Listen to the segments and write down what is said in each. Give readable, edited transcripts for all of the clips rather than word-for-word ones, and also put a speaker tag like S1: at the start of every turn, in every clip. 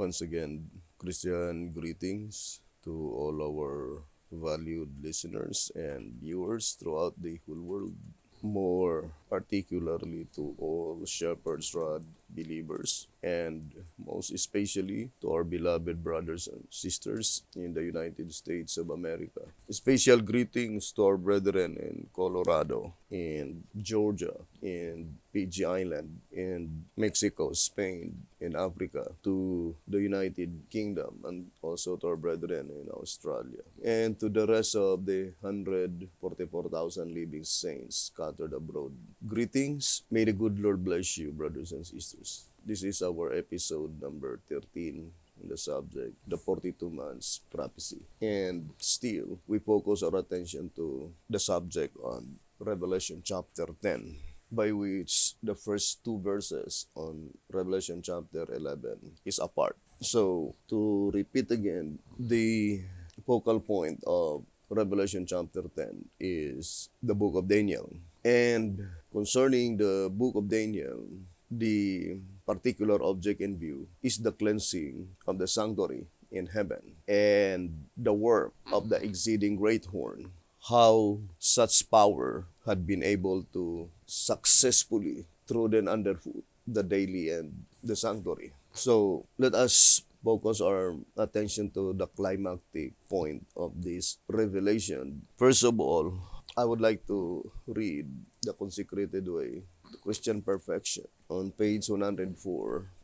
S1: Once again, Christian greetings to all our valued listeners and viewers throughout the whole world. More particularly to all Shepherd's Rod believers, and most especially to our beloved brothers and sisters in the United States of America. Special greetings to our brethren in Colorado, in Georgia, in PG Island, in Mexico, Spain, in Africa, to the United Kingdom, and also to our brethren in Australia, and to the rest of the 144,000 living saints scattered abroad. Greetings. May the good Lord bless you, brothers and sisters. This is our episode number 13 in the subject, the 42 months prophecy. And still, we focus our attention to the subject on Revelation chapter 10, by which the first two verses on Revelation chapter 11 is apart. So, to repeat again, the focal point of Revelation chapter 10 is the book of Daniel. And concerning the book of Daniel, the particular object in view is the cleansing of the sanctuary in heaven and the work of the exceeding great horn, how such power had been able to successfully trodden underfoot the daily and the sanctuary. So let us focus our attention to the climactic point of this revelation. First of all, I would like to read the consecrated way, the Christian perfection, on page 104,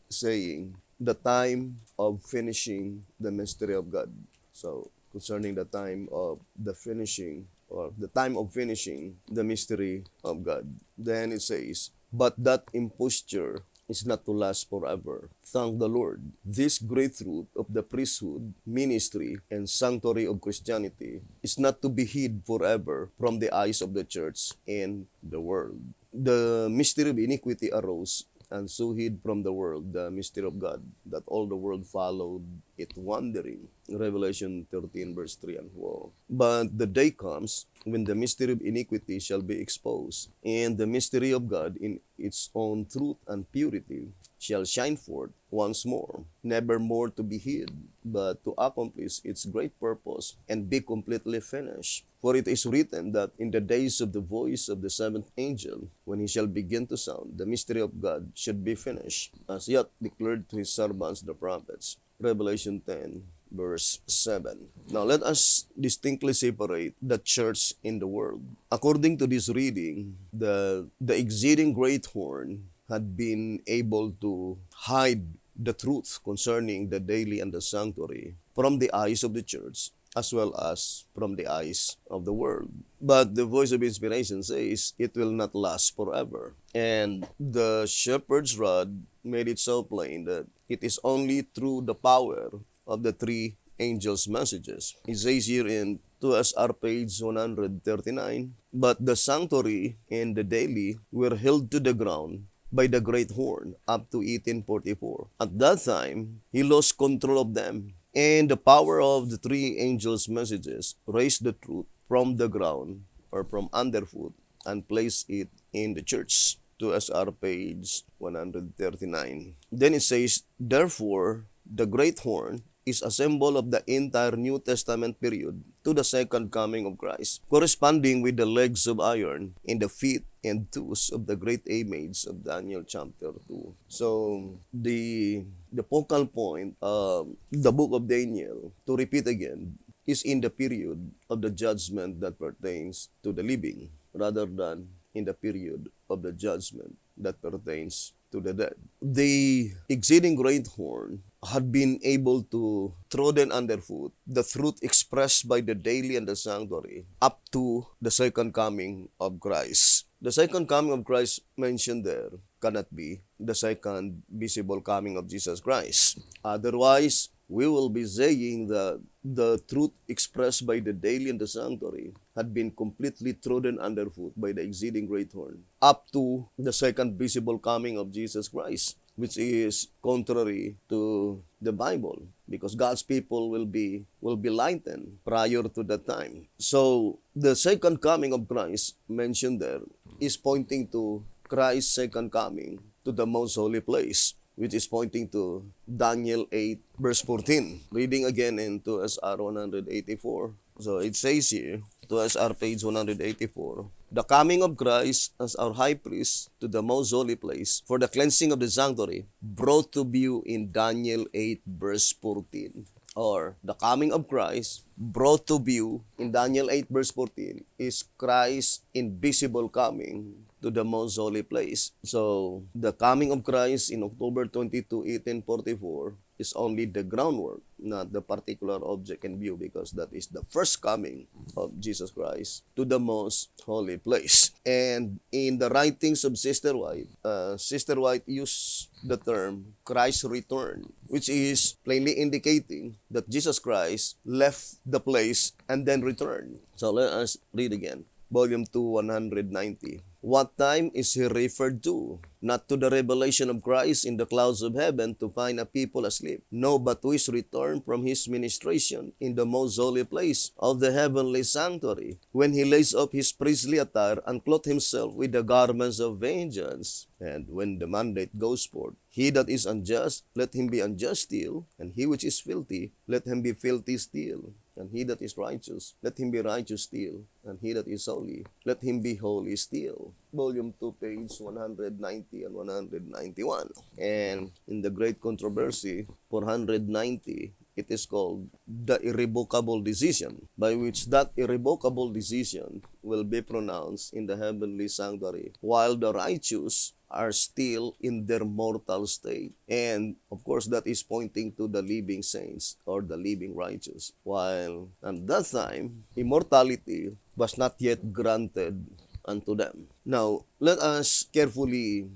S1: saying, the time of finishing the mystery of God. So, concerning the time of the finishing, or the time of finishing the mystery of God. Then it says, but that imposture is not to last forever. Thank the Lord. This great truth of the priesthood, ministry, and sanctuary of Christianity is not to be hid forever from the eyes of the church and the world. The mystery of iniquity arose and so hid from the world the mystery of God, that all the world followed it wandering. Revelation 13 verse 3 and 4. But the day comes when the mystery of iniquity shall be exposed, and the mystery of God in its own truth and purity shall shine forth once more, never more to be hid, but to accomplish its great purpose and be completely finished. For it is written that in the days of the voice of the seventh angel, when he shall begin to sound, the mystery of God should be finished, as yet declared to his servants the prophets. Revelation 10 verse 7. Now let us distinctly separate the church in the world. According to this reading, the exceeding great horn had been able to hide the truth concerning the daily and the sanctuary from the eyes of the church, as well as from the eyes of the world. But the voice of inspiration says it will not last forever. And the shepherd's rod made it so plain that it is only through the power of the three angels' messages. It says here in 2SR page 139, but the sanctuary and the daily were held to the ground by the great horn up to 1844. At that time, he lost control of them, and the power of the three angels' messages raised the truth from the ground or from underfoot and placed it in the church. 2SR page 139. Then it says, therefore, the great horn is a symbol of the entire New Testament period to the second coming of Christ, corresponding with the legs of iron in the feet and toes of the great image of Daniel chapter 2. So, the focal point of the book of Daniel, to repeat again, is in the period of the judgment that pertains to the living, rather than in the period of the judgment that pertains to the dead. The exceeding great horn had been able to trodden underfoot the truth expressed by the daily and the sanctuary up to the second coming of Christ. The second coming of Christ mentioned there cannot be the second visible coming of Jesus Christ. Otherwise, we will be saying that the truth expressed by the daily and the sanctuary had been completely trodden underfoot by the exceeding great horn up to the second visible coming of Jesus Christ, which is contrary to the Bible, because God's people will be lightened prior to that time. So the second coming of Christ mentioned there is pointing to Christ's second coming to the most holy place. which is pointing to Daniel 8, verse 14. Reading again in 2SR 184. So it says here, 2SR page 184, the coming of Christ as our high priest to the most holy place for the cleansing of the sanctuary, brought to view in Daniel 8, verse 14. Or the coming of Christ brought to view in Daniel 8 verse 14 is Christ's invisible coming to the most holy place. So the coming of Christ in October 22, 1844 is only the groundwork, not the particular object in view, because that is the first coming of Jesus Christ to the most holy place. And in the writings of Sister White used the term Christ's return, which is plainly indicating that Jesus Christ left the place and then returned. So let us read again. Volume 2, 190. What time is he referred to? Not to the revelation of Christ in the clouds of heaven to find a people asleep. No, but to his return from his ministration in the most holy place of the heavenly sanctuary, when he lays off his priestly attire and clothes himself with the garments of vengeance. And when the mandate goes forth, he that is unjust, let him be unjust still, and he which is filthy, let him be filthy still. And he that is righteous, let him be righteous still. And he that is holy, let him be holy still. Volume 2, page 190 and 191. And in the Great Controversy, 490, it is called the irrevocable decision, by which that irrevocable decision will be pronounced in the heavenly sanctuary, while the righteous are still in their mortal state. And of course, that is pointing to the living saints or the living righteous. While at that time, immortality was not yet granted unto them. Now, let us carefully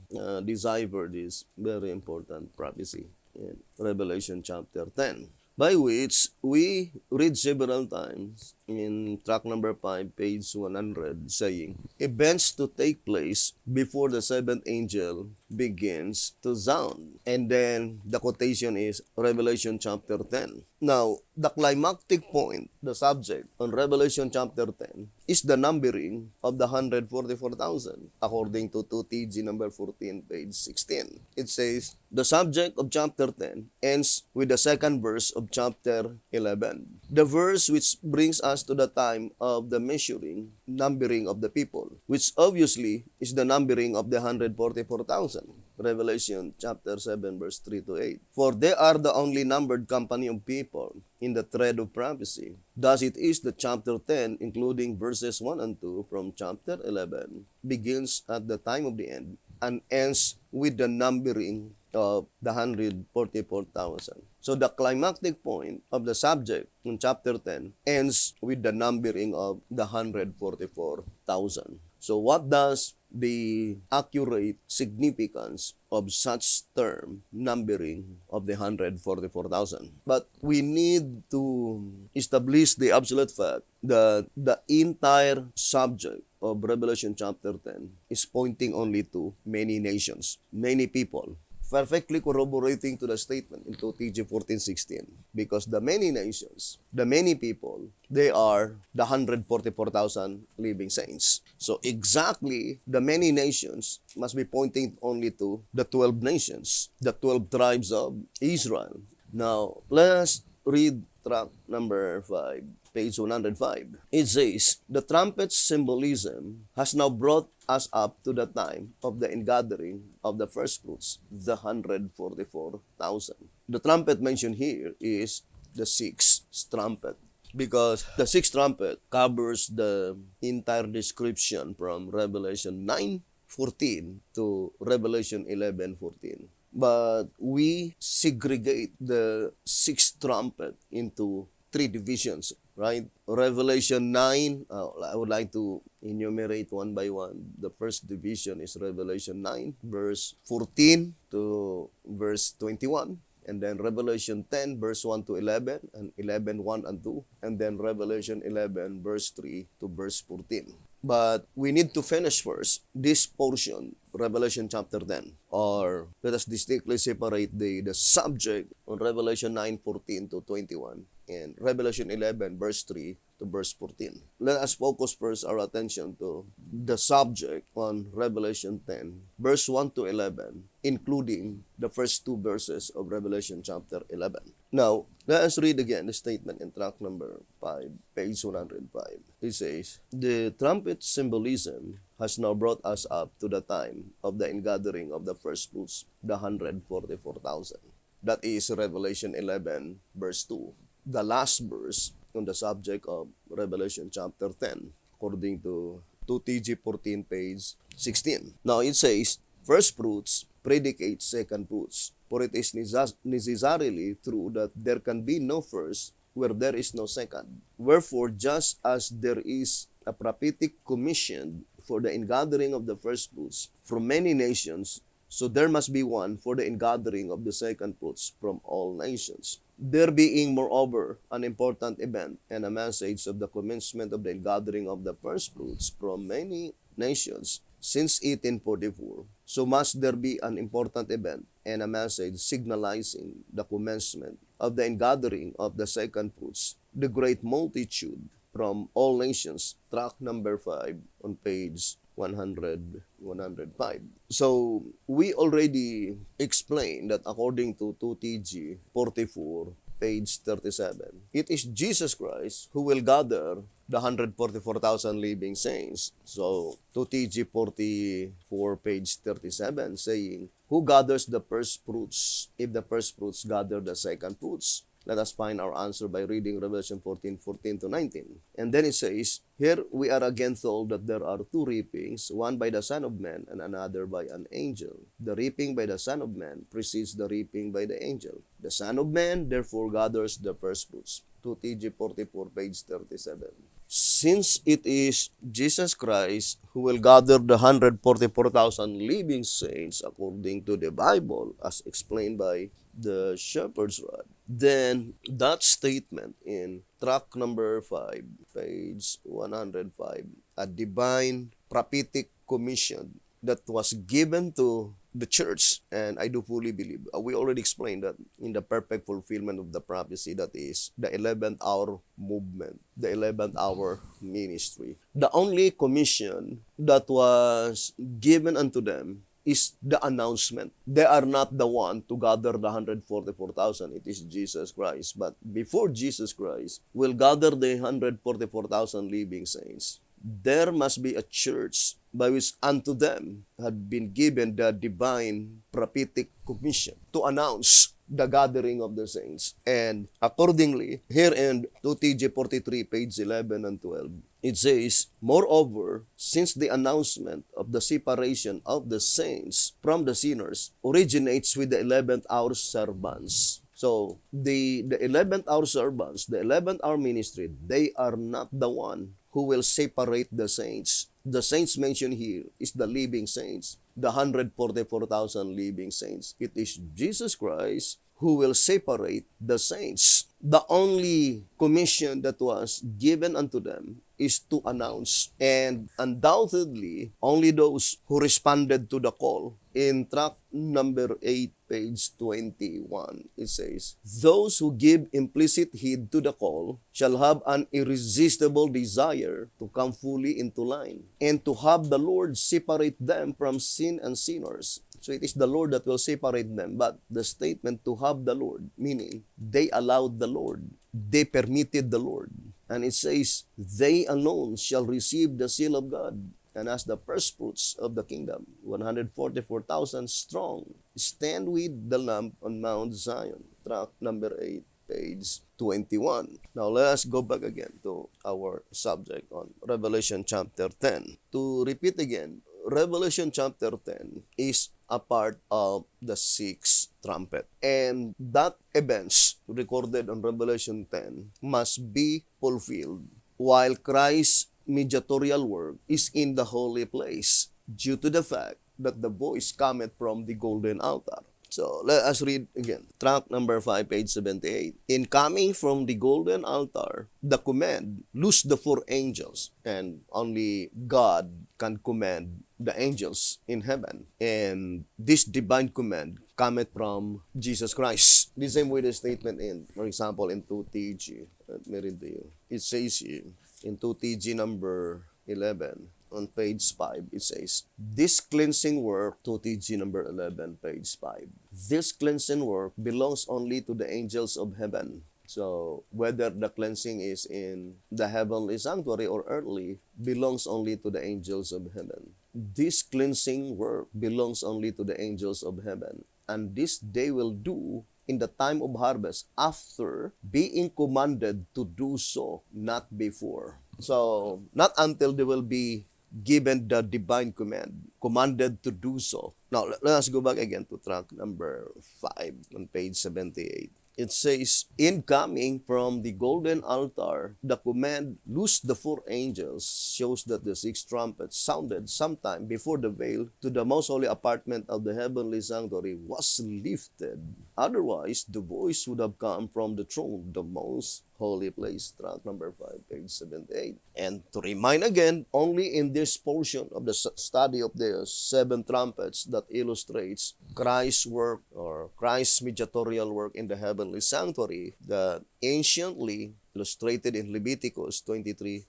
S1: decipher this very important prophecy in Revelation chapter 10, by which we read several times in track number 5, page 100, saying, events to take place before the seventh angel begins to sound. And then the quotation is Revelation chapter 10. Now, the climactic point, the subject on Revelation chapter 10, is the numbering of the 144,000, according to 2TG number 14, page 16. It says, the subject of chapter 10 ends with the second verse of chapter 11. The verse which brings us to the time of the numbering of the people, which obviously is the numbering of the 144,000. Revelation chapter 7, verse 3 to 8. For they are the only numbered company of people in the thread of prophecy. Thus it is that chapter 10, including verses 1 and 2 from chapter 11, begins at the time of the end and ends with the numbering of the 144,000. So the climactic point of the subject in chapter 10 ends with the numbering of the 144,000. So what does the accurate significance of such term, numbering of the 144,000? But we need to establish the absolute fact that the entire subject of Revelation chapter 10 is pointing only to many nations, many people, perfectly corroborating to the statement in 2TG 14:16, because the many nations, the many people, they are the 144,000 living saints. So exactly the many nations must be pointing only to the 12 nations, the 12 tribes of Israel. Now, let's read track number 5, page 105. It says, the trumpet symbolism has now brought us up to the time of the ingathering of the first fruits, the 144,000. The trumpet mentioned here is the sixth trumpet, because the sixth trumpet covers the entire description from Revelation 9:14 to Revelation 11:14. But we segregate the sixth trumpet into 3 divisions, right? Revelation 9, I would like to enumerate one by one. The first division is Revelation 9, verse 14 to verse 21. And then Revelation 10, verse 1 to 11, and 11, 1 and 2. And then Revelation 11, verse 3 to verse 14. But we need to finish first this portion, Revelation chapter 10. Or let us distinctly separate the subject on Revelation 9:14 to 21 and Revelation 11, verse 3 to verse 14. Let us focus first our attention to the subject on Revelation 10, verse 1 to 11, including the first two verses of Revelation chapter 11. Now, let us read again the statement in track number 5, page 105. It says, "The trumpet symbolism has now brought us up to the time of the ingathering of the first fruits, the 144,000. That is Revelation 11, verse 2. The last verse on the subject of Revelation chapter 10, according to 2TG 14, page 16. Now it says, "First fruits predicate second fruits, for it is necessarily true that there can be no first where there is no second. Wherefore, just as there is a prophetic commission for the ingathering of the first fruits from many nations, so there must be one for the ingathering of the second fruits from all nations. There being, moreover, an important event and a message of the commencement of the ingathering of the first fruits from many nations since 1844, so must there be an important event and a message signalizing the commencement of the ingathering of the second fruits, the great multitude from all nations." Track number 5 on page 105. So, we already explained that according to 2TG 44, page 37, it is Jesus Christ who will gather the 144,000 living saints. So, 2TG 44, page 37, saying, "Who gathers the first fruits if the first fruits gather the second fruits?" Let us find our answer by reading Revelation 14:14 to 19. And then it says, "Here we are again told that there are two reapings, one by the Son of Man and another by an angel. The reaping by the Son of Man precedes the reaping by the angel. The Son of Man therefore gathers the first fruits." 2TG 44, page 37. Since it is Jesus Christ who will gather the 144,000 living saints according to the Bible, as explained by the shepherd's rod, then that statement in track number 5, page 105, a divine prophetic commission that was given to the church, and I do fully believe, we already explained that in the perfect fulfillment of the prophecy, that is the 11th hour movement, the 11th hour ministry. The only commission that was given unto them is the announcement. They are not the one to gather the 144,000. It is Jesus Christ. But before Jesus Christ will gather the 144,000 living saints, there must be a church by which unto them had been given the divine prophetic commission to announce the gathering of the saints. And accordingly, here in 2TG 43, page 11 and 12, it says, "Moreover, since the announcement of the separation of the saints from the sinners originates with the 11th hour servants." So, the 11th hour servants, the 11th hour ministry, they are not the one who will separate the saints. The saints mentioned here is the living saints, the 144,000 living saints. It is Jesus Christ who will separate the saints. The only commission that was given unto them is to announce, and undoubtedly, only those who responded to the call. In track number 8, page 21, it says, "Those who give implicit heed to the call shall have an irresistible desire to come fully into line, and to have the Lord separate them from sin and sinners." So it is the Lord that will separate them. But the statement "to have the Lord," meaning they allowed the Lord, they permitted the Lord. And it says, "They alone shall receive the seal of God, and as the first fruits of the kingdom, 144,000 strong, stand with the Lamb on Mount Zion." Track number 8, page 21. Now let us go back again to our subject on Revelation chapter 10. To repeat again, Revelation chapter 10 is a part of the sixth trumpet. And that events recorded on Revelation 10 must be fulfilled while Christ's mediatorial work is in the holy place, due to the fact that the voice cometh from the golden altar. So, let us read again. Track number 5, page 78. "In coming from the golden altar, the command, loose the four angels," and only God can command the angels in heaven. And this divine command cometh from Jesus Christ. The same way the statement in, for example, in 2TG, let me read to you. It says here, in 2TG number 11, on page 5, it says, this cleansing work, 2TG number 11, page 5. This cleansing work belongs only to the angels of heaven. So, whether the cleansing is in the heavenly sanctuary or earthly, belongs only to the angels of heaven. This cleansing work belongs only to the angels of heaven. And this they will do in the time of harvest after being commanded to do so, not before. So, not until they will be given the divine command, commanded to do so. Now, let us go back again to track number 5 on page 78. It says, in coming from the golden altar, the command, loose the 4 angels, shows that the 6 trumpets sounded sometime before the veil to the most holy apartment of the heavenly sanctuary was lifted. Otherwise, the voice would have come from the throne, the most holy place, track number 5, page 78. And to remind again, only in this portion of the study of the 7 trumpets that illustrates Christ's work or Christ's mediatorial work in the heavenly sanctuary that anciently illustrated in Leviticus 23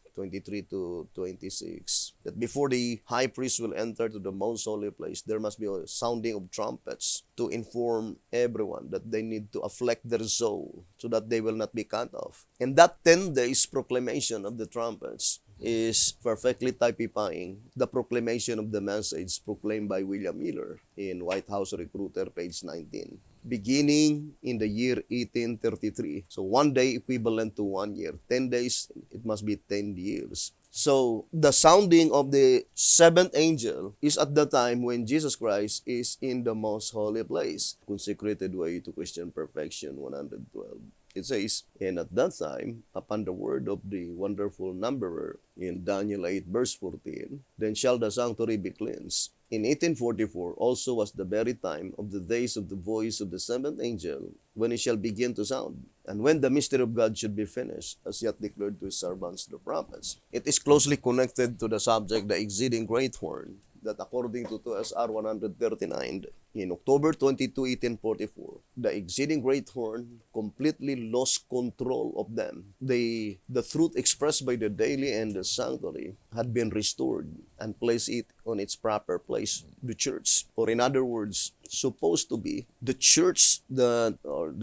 S1: to 26, that before the high priest will enter to the most holy place, there must be a sounding of trumpets to inform everyone that they need to afflict their soul so that they will not be cut off. And that 10 days proclamation of the trumpets is perfectly typifying the proclamation of the message proclaimed by William Miller in White House Recruiter, page 19. Beginning in the year 1833. So 1 day equivalent to 1 year. 10 days, it must be 10 years. So the sounding of the 7th angel is at the time when Jesus Christ is in the most holy place. Consecrated way to Christian perfection, 112. It says, and at that time, upon the word of the wonderful numberer in Daniel 8 verse 14, then shall the sanctuary be cleansed. In 1844 also was the very time of the days of the voice of the 7th angel, when it shall begin to sound, and when the mystery of God should be finished, as yet declared to his servants the prophets. It is closely connected to the subject, the exceeding great horn, that according to 2SR 139, in October 22, 1844, the exceeding great horn completely lost control of them. The truth expressed by the daily and the sanctuary had been restored and placed it on its proper place, the church. Or in other words, supposed to be the church, the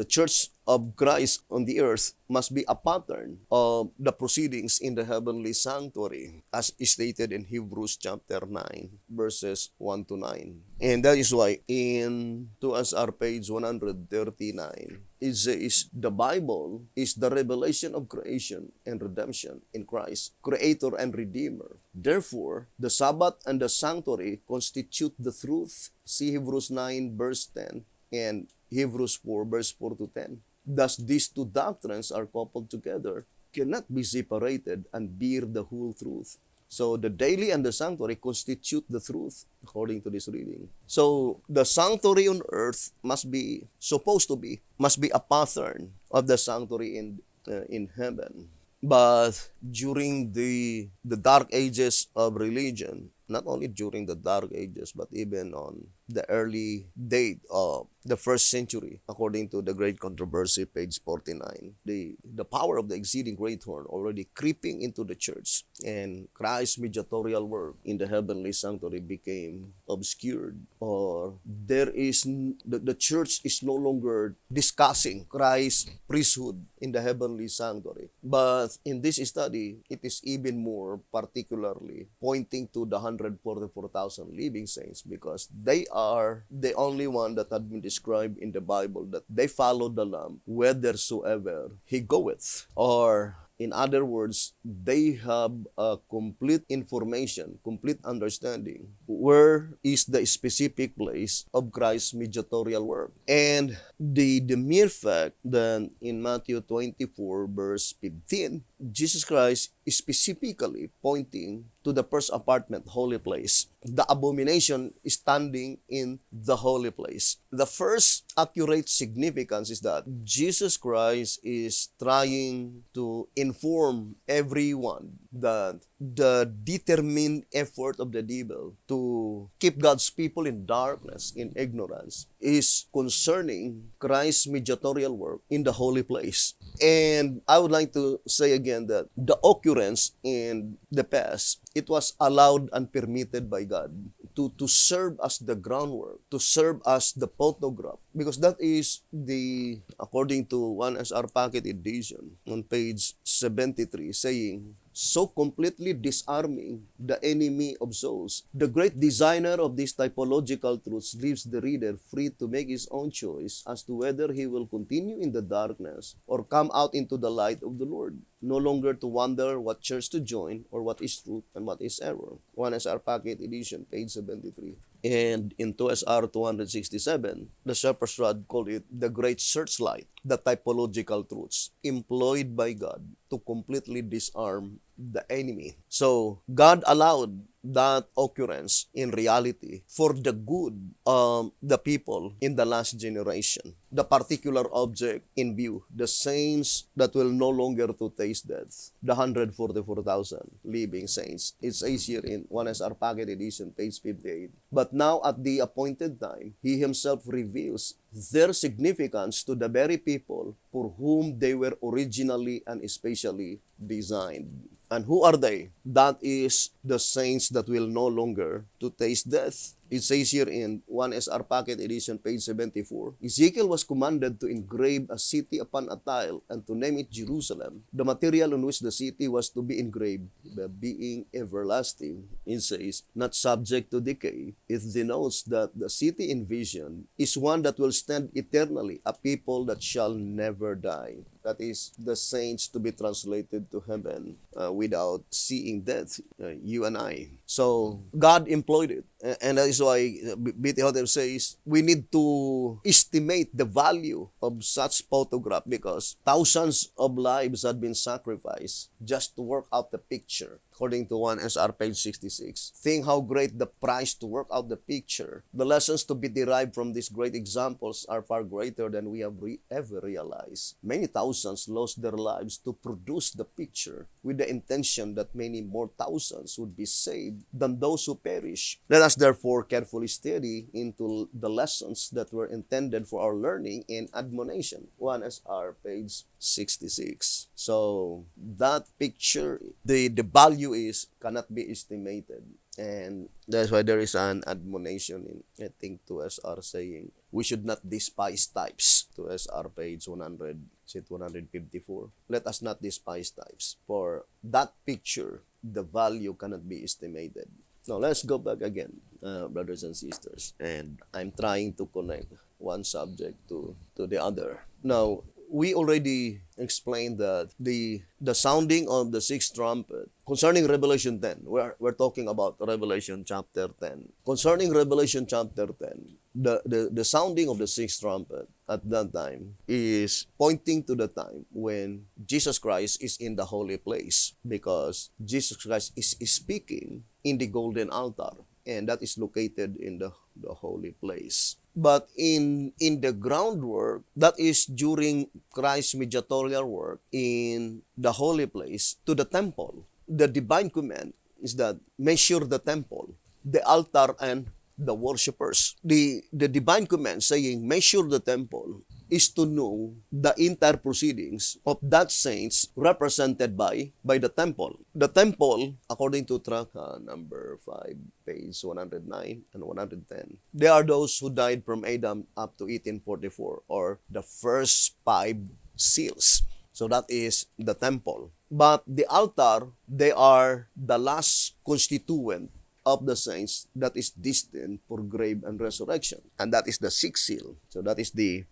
S1: church of Christ on the earth must be a pattern of the proceedings in the heavenly sanctuary, as stated in Hebrews chapter 9, verses 1 to 9. And that is why in 2SR page 139, it says the Bible is the revelation of creation and redemption in Christ, Creator and Redeemer. Therefore, the Sabbath and the sanctuary constitute the truth. See Hebrews 9 verse 10 and Hebrews 4 verse 4 to 10. Thus, these 2 doctrines are coupled together, cannot be separated, and bear the whole truth. So the daily and the sanctuary constitute the truth, according to this reading. So the sanctuary on earth must be a pattern of the sanctuary in heaven. But during the dark ages of religion, not only during the dark ages, but even on the early date of the 1st century, according to the Great Controversy, page 49, the power of the exceeding great horn already creeping into the church, and Christ's mediatorial work in the heavenly sanctuary became obscured, or the church is no longer discussing Christ's priesthood in the heavenly sanctuary. But in this study, it is even more particularly pointing to the 144,000 living saints, because they are the only one that had been described in the Bible, that they follow the Lamb whithersoever he goeth. Or in other words, they have a complete information, complete understanding where is the specific place of Christ's mediatorial work. And the mere fact that in Matthew 24 verse 15, Jesus Christ is specifically pointing to the first apartment, holy place. The abomination is standing in the holy place. The first accurate significance is that Jesus Christ is trying to inform everyone that the determined effort of the devil to keep God's people in darkness, in ignorance, is concerning Christ's mediatorial work in the holy place. And I would like to say again that the occurrence in the past, it was allowed and permitted by God to serve as the groundwork, to serve as the photograph, because that is the, according to 1SR Packet Edition on page 73, saying, so completely disarming the enemy of souls. The great designer of these typological truths leaves the reader free to make his own choice as to whether he will continue in the darkness or come out into the light of the Lord, no longer to wonder what church to join or what is truth and what is error. 1SR Packet Edition, page 73. And in 2SR 267, the Shepherd's Rod called it the Great Searchlight, the typological truths employed by God to completely disarm the enemy. So God allowed that occurrence in reality for the good of the people in the last generation. The particular object in view, the saints that will no longer to taste death, the 144,000 living saints. It says here in 1SR Packet Edition, page 58. But now at the appointed time, He Himself reveals their significance to the very people for whom they were originally and especially designed. And who are they? That is the saints that will no longer to taste death. It says here in 1SR Packet Edition, page 74, Ezekiel was commanded to engrave a city upon a tile and to name it Jerusalem. The material on which the city was to be engraved, the being everlasting, it says, not subject to decay. It denotes that the city in vision is one that will stand eternally, a people that shall never die. That is the saints to be translated to heaven without seeing death, you and I. So God employed it. And that is why B.T. Hotel says we need to estimate the value of such photograph because thousands of lives had been sacrificed just to work out the picture. According to 1SR page 66. Think how great the price to work out the picture. The lessons to be derived from these great examples are far greater than we have ever realized. Many thousands lost their lives to produce the picture with the intention that many more thousands would be saved than those who perish. Let us therefore carefully study into the lessons that were intended for our learning and admonition. 1SR page 66. So that picture, the value is cannot be estimated. And that's why there is an admonition in, I think, 2SR saying, we should not despise types. 2SR page 100, 154. Let us not despise types. For that picture, the value cannot be estimated. Now, let's go back again, brothers and sisters. And I'm trying to connect one subject to the other. Now, we already explained that the sounding of the sixth trumpet, concerning Revelation 10, we're talking about Revelation chapter 10. Concerning Revelation chapter 10, the sounding of the sixth trumpet at that time is pointing to the time when Jesus Christ is in the holy place, because Jesus Christ is speaking in the golden altar, and that is located in the holy place. But in the groundwork, that is during Christ's mediatorial work in the holy place to the temple. The divine command is that measure the temple, the altar, and the worshippers. The divine command saying measure the temple is to know the entire proceedings of that saints represented by the temple. The temple, according to Traka number 5, page 109 and 110, they are those who died from Adam up to 1844, or the first 5 seals. So that is the temple. But the altar, they are the last constituent of the saints that is destined for grave and resurrection. And that is the 6th seal. So that is the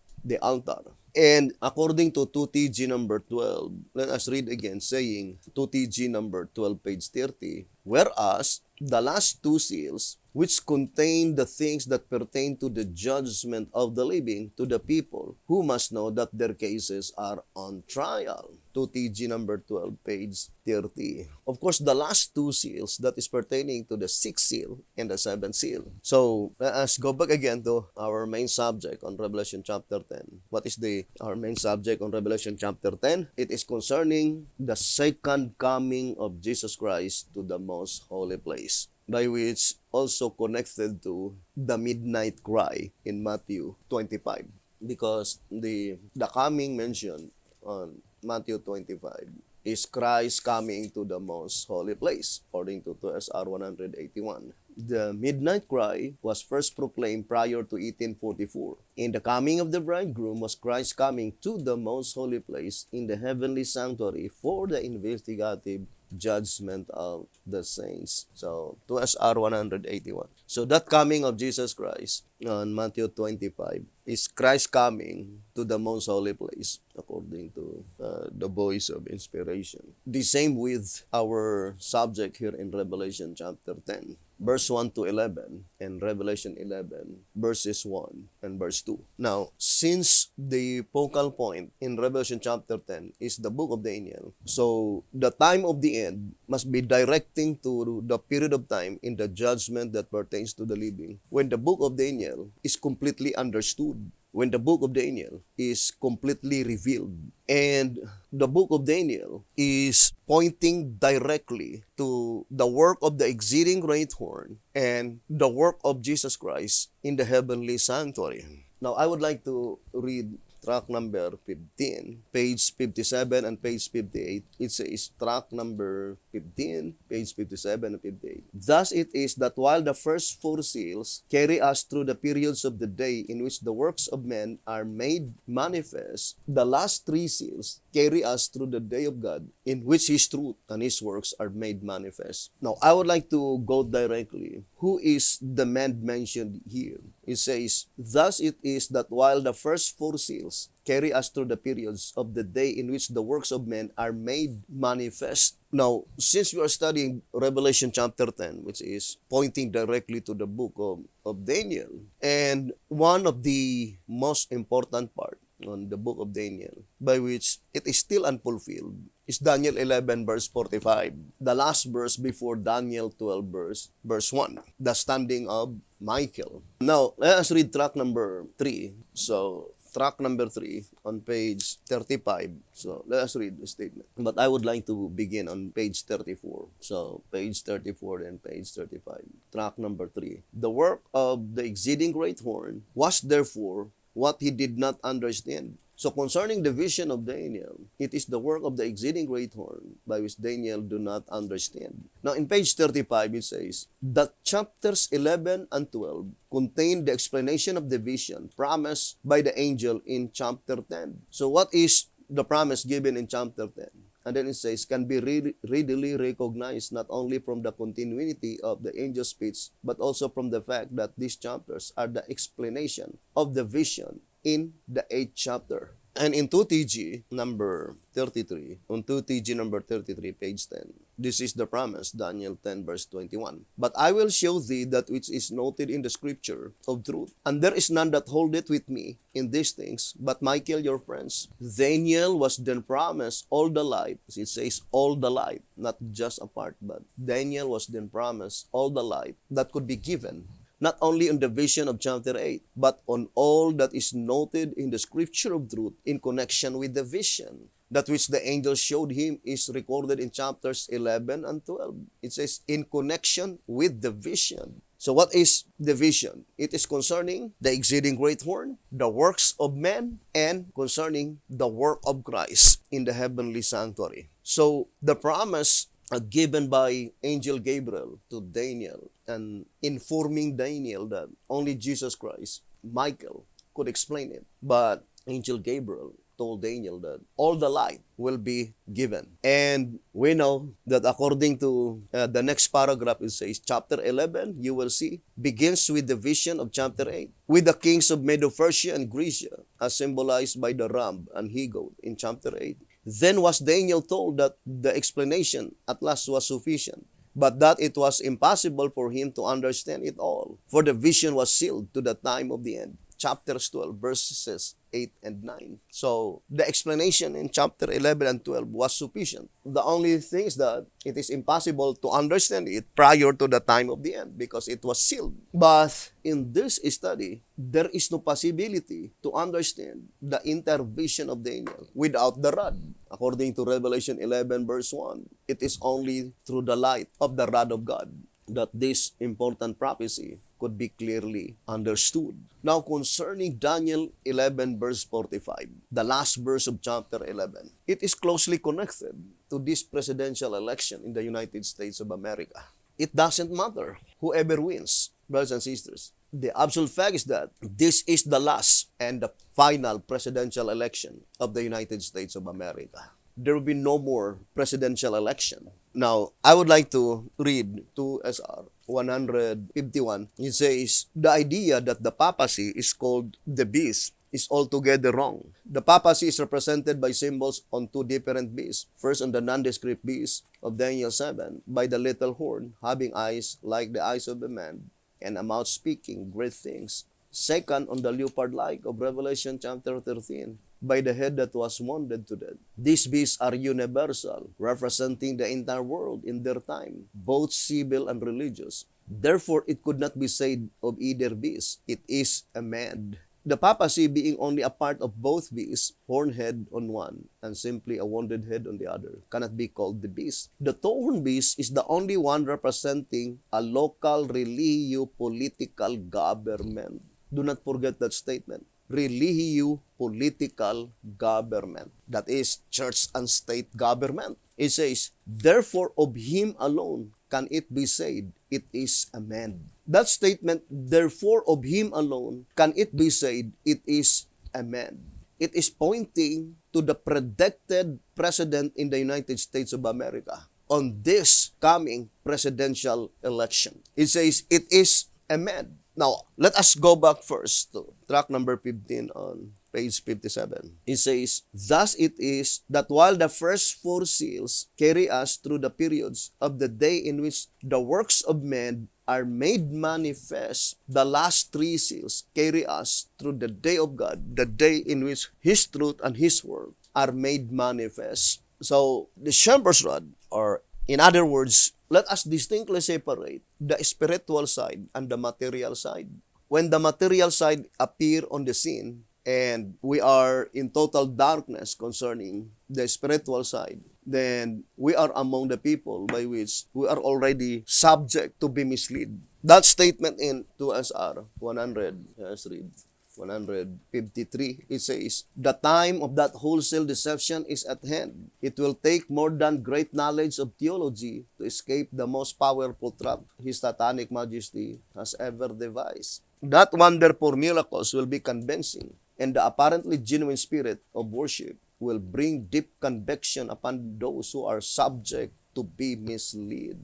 S1: altar. And according to 2TG number 12, let us read again, saying 2TG number 12, page 30, whereas the last 2 seals which contain the things that pertain to the judgment of the living to the people who must know that their cases are on trial. 2TG number 12, page 30. Of course, the last two seals that is pertaining to the sixth seal and the seventh seal. So, let us go back again to our main subject on Revelation chapter 10. What is our main subject on Revelation chapter 10? It is concerning the second coming of Jesus Christ to the most holy place, by which also connected to the midnight cry in Matthew 25. Because the coming mentioned on Matthew 25 is Christ coming to the most holy place, according to SR 181. The midnight cry was first proclaimed prior to 1844. In the coming of the bridegroom was Christ coming to the most holy place in the heavenly sanctuary for the investigative judgment of the saints. So, to SR 181. So, that coming of Jesus Christ on Matthew 25 is Christ coming to the most holy place, according to the voice of inspiration. The same with our subject here in Revelation chapter 10. Verse 1 to 11 and Revelation 11 verses 1 and verse 2. Now, since the focal point in Revelation chapter 10 is the book of Daniel, so the time of the end must be directing to the period of time in the judgment that pertains to the living, when the book of Daniel is completely understood, when the book of Daniel is completely revealed. And the book of Daniel is pointing directly to the work of the exceeding great horn and the work of Jesus Christ in the heavenly sanctuary. Now, I would like to read track number 15, page 57 and page 58. It says track number 15, page 57 and 58. Thus it is that while the first four seals carry us through the periods of the day in which the works of men are made manifest, the last three seals carry us through the day of God in which His truth and His works are made manifest. Now, I would like to go directly. Who is the man mentioned here? It says, thus it is that while the first four seals carry us through the periods of the day in which the works of men are made manifest. Now, since we are studying Revelation chapter 10, which is pointing directly to the book of Daniel, and one of the most important part on the book of Daniel, by which it is still unfulfilled, is Daniel 11 verse 45, the last verse before Daniel 12 verse 1, the standing of Michael. Now, let us read track number 3. So, track number 3 on page 35. So, let us read the statement. But I would like to begin on page 34. So, page 34 and page 35. Track number 3. The work of the exceeding great horn was therefore what he did not understand. So concerning the vision of Daniel, it is the work of the exceeding great horn by which Daniel do not understand. Now in page 35 it says that chapters 11 and 12 contain the explanation of the vision promised by the angel in chapter 10. So what is the promise given in chapter 10? And then it says, can be readily recognized not only from the continuity of the angel's speech, but also from the fact that these chapters are the explanation of the vision in the 8th chapter. And in 2TG number 33, on 2TG number 33, page 10, this is the promise, Daniel 10 verse 21. But I will show thee that which is noted in the scripture of truth, and there is none that holdeth with me in these things, but Michael your friends. Daniel was then promised all the light. It says all the light, not just a part, but Daniel was then promised all the light that could be given, not only on the vision of chapter 8, but on all that is noted in the scripture of truth in connection with the vision. That which the angel showed him is recorded in chapters 11 and 12. It says, in connection with the vision. So what is the vision? It is concerning the exceeding great horn, the works of men, and concerning the work of Christ in the heavenly sanctuary. So the promise given by Angel Gabriel to Daniel and informing Daniel that only Jesus Christ, Michael, could explain it. But Angel Gabriel told Daniel that all the light will be given. And we know that according to the next paragraph, it says, chapter 11, you will see, begins with the vision of chapter 8, with the kings of Medo-Persia and Grecia, as symbolized by the ram and he-goat in chapter 8. Then was Daniel told that the explanation at last was sufficient, but that it was impossible for him to understand it all, for the vision was sealed to the time of the end. Chapters 12, verses 8 and 9. So, the explanation in chapter 11 and 12 was sufficient. The only thing is that it is impossible to understand it prior to the time of the end because it was sealed. But in this study, there is no possibility to understand the intervention of Daniel without the rod. According to Revelation 11 verse 1, it is only through the light of the rod of God that this important prophecy could be clearly understood. Now, concerning Daniel 11 verse 45, the last verse of chapter 11, it is closely connected to this presidential election in the United States of America. It doesn't matter whoever wins, brothers and sisters. The absolute fact is that this is the last and the final presidential election of the United States of America. There will be no more presidential election. Now, I would like to read 2 SR 151. It says, the idea that the papacy is called the beast is altogether wrong. The papacy is represented by symbols on two different beasts. First, on the nondescript beast of Daniel 7, by the little horn, having eyes like the eyes of a man, and a mouth speaking great things. Second, on the leopard-like of Revelation chapter 13, by the head that was wounded to death. These beasts are universal, representing the entire world in their time, both civil and religious. Therefore, it could not be said of either beast, it is a man. The papacy being only a part of both beasts, horned head on one and simply a wounded head on the other, cannot be called the beast. The two-horned beast is the only one representing a local religio-political government. Do not forget that statement. Religio-political government. That is church and state government. It says, therefore of him alone can it be said, it is a man. That statement, therefore of him alone can it be said, it is a man. It is pointing to the predicted president in the United States of America on this coming presidential election. It says, it is a man. Now, let us go back first to track number 15 on page 57. It says, thus it is that while the first four seals carry us through the periods of the day in which the works of men are made manifest, the last three seals carry us through the day of God, the day in which His truth and His word are made manifest. So, the shepherd's rod, or in other words, let us distinctly separate the spiritual side and the material side. When the material side appear on the scene and we are in total darkness concerning the spiritual side, then we are among the people by which we are already subject to be misled. That statement in 2 SR 100, let's read. 153, it says, the time of that wholesale deception is at hand. It will take more than great knowledge of theology to escape the most powerful trap His Satanic Majesty has ever devised. That wonderful miracles will be convincing, and the apparently genuine spirit of worship will bring deep conviction upon those who are subject to be misled.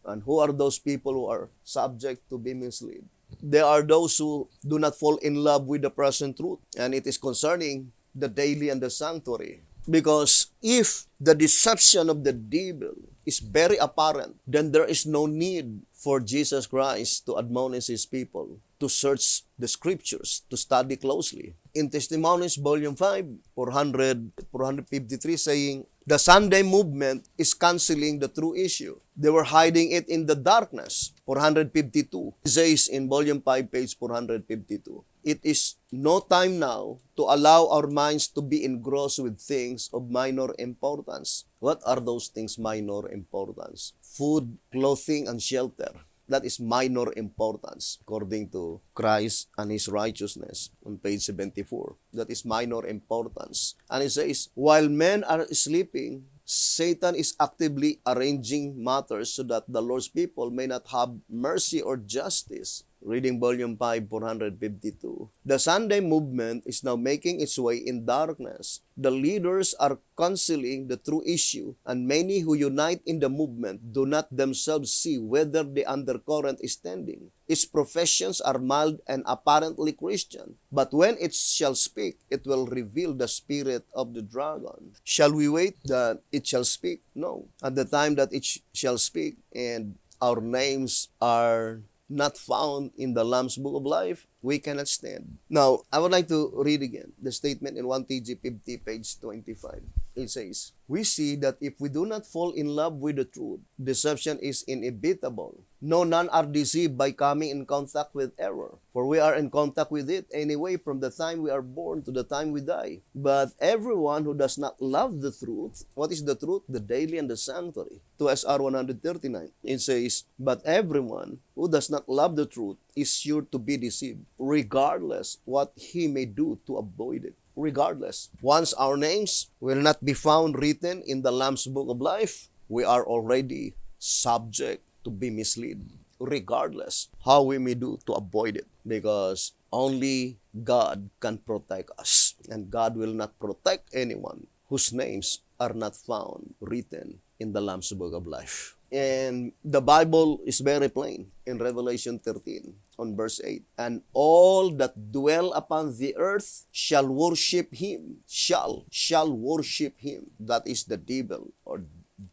S1: And who are those people who are subject to be misled? There are those who do not fall in love with the present truth, and it is concerning the daily and the sanctuary. Because if the deception of the devil is very apparent, then there is no need for Jesus Christ to admonish His people to search the scriptures, to study closely. In Testimonies, Volume 5, 453, saying, the Sunday movement is canceling the true issue. They were hiding it in the darkness. 452. It says in Volume 5, page 452. It is no time now to allow our minds to be engrossed with things of minor importance. What are those things minor importance? Food, clothing, and shelter. That is minor importance, according to Christ and His righteousness on page 74. That is minor importance. And it says, while men are sleeping, Satan is actively arranging matters so that the Lord's people may not have mercy or justice. reading volume 5, 452. The Sunday movement is now making its way in darkness. The leaders are concealing the true issue, and many who unite in the movement do not themselves see whether the undercurrent is standing. Its professions are mild and apparently Christian, but when it shall speak, it will reveal the spirit of the dragon. Shall we wait that it shall speak? No. At the time that it shall speak, and our names are not found in the Lamb's Book of Life, we cannot stand. Now, I would like to read again the statement in 1TG 50, page 25. It says, we see that if we do not fall in love with the truth, deception is inevitable. No, none are deceived by coming in contact with error, for we are in contact with it anyway from the time we are born to the time we die. But everyone who does not love the truth, what is the truth? The daily and the sanctuary. To SR 139, it says, but everyone who does not love the truth is sure to be deceived, regardless what he may do to avoid it. Regardless. Once our names will not be found written in the Lamb's Book of Life, we are already subject to be misled, regardless how we may do to avoid it, because only God can protect us, and God will not protect anyone whose names are not found written in the Lamb's Book of Life. And the Bible is very plain in Revelation 13 on verse 8. And all that dwell upon the earth shall worship him. Shall worship him. That is the devil or